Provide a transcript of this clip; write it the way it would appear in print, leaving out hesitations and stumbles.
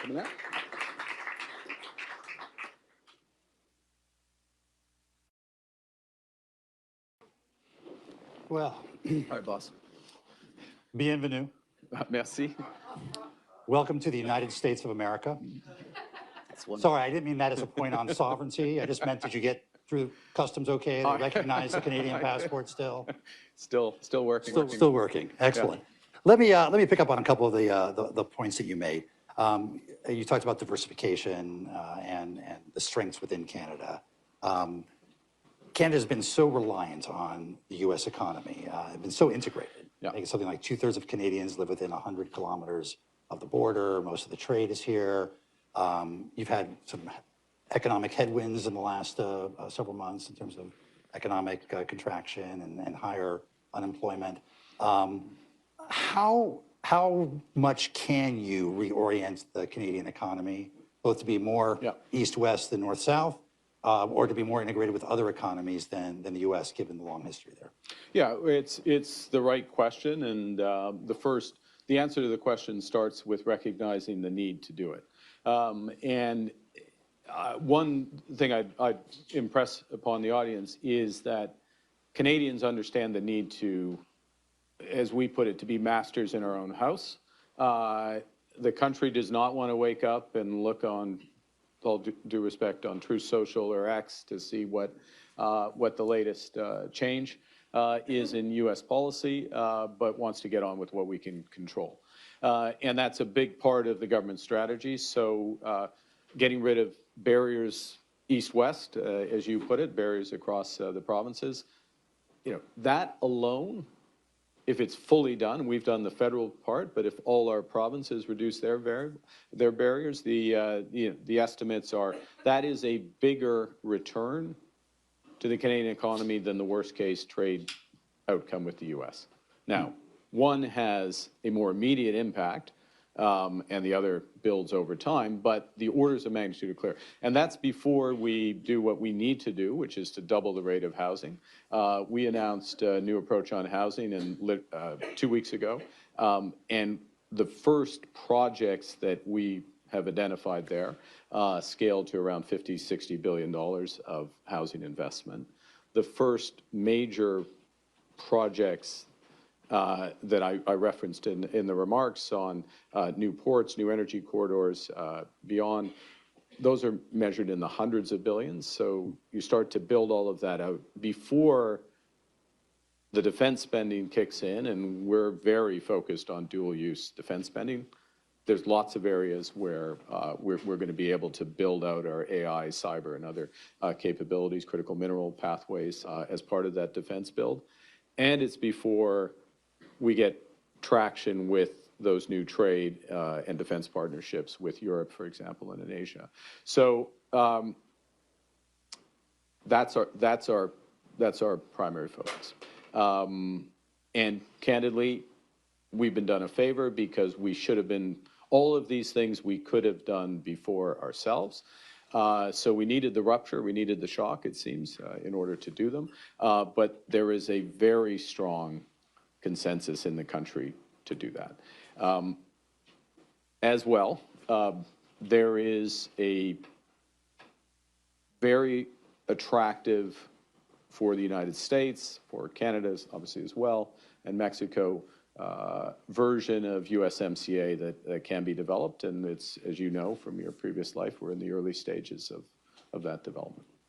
coming out. Well, All right, boss. bienvenue. Merci. Welcome to the United States of America. That's one. Sorry, I didn't mean that as a point on sovereignty. I just meant, did you get through customs okay? They recognize the Canadian passport still? Still working. Still working. Excellent. Let me pick up on a couple of the points that you made. You talked about diversification and the strengths within Canada. Canada's been so reliant on the U.S. economy, been so integrated. Yeah. I think it's something like 2/3 of Canadians live within 100 kilometers of the border. Most of the trade is here. You've had some economic headwinds in the last several months in terms of economic contraction and higher unemployment. How much can you reorient the Canadian economy, both to be more east-west than north-south, or to be more integrated with other economies than the U.S., given the long history there? Yeah, it's the right question, and the answer to the question starts with recognizing the need to do it. One thing I'd impress upon the audience is that Canadians understand the need to, as we put it, to be masters in our own house. The country does not want to wake up and look on, all due respect, on Truth Social or X to see what the latest change is in U.S. policy, but wants to get on with what we can control. And that's a big part of the government strategy. So getting rid of barriers east-west, as you put it, barriers across the provinces, that alone, if it's fully done, we've done the federal part, but if all our provinces reduce their barriers, the estimates are that is a bigger return to the Canadian economy than the worst case trade outcome with the U.S. Now, one has a more immediate impact, and the other builds over time, but the orders of magnitude are clear. And that's before we do what we need to do, which is to double the rate of housing. We announced a new approach on housing 2 weeks ago, and the first projects that we have identified there scaled to around $50–60 billion of housing investment. The first major projects that I referenced in the remarks on new ports, new energy corridors, beyond, those are measured in the hundreds of billions. So you start to build all of that out before the defense spending kicks in, and we're very focused on dual-use defense spending. There's lots of areas where we're going to be able to build out our AI, cyber, and other capabilities, critical mineral pathways as part of that defense build. And it's before we get traction with those new trade and defense partnerships with Europe, for example, and in Asia. So that's our primary focus. And candidly, we've been done a favor because we should have been, all of these things we could have done before ourselves. So we needed the rupture, we needed the shock, it seems, in order to do them. But there is a very strong consensus in the country to do that. As well, there is a very attractive for the United States, for Canada obviously as well, and Mexico version of USMCA that can be developed. And it's, as you know from your previous life, we're in the early stages of that development.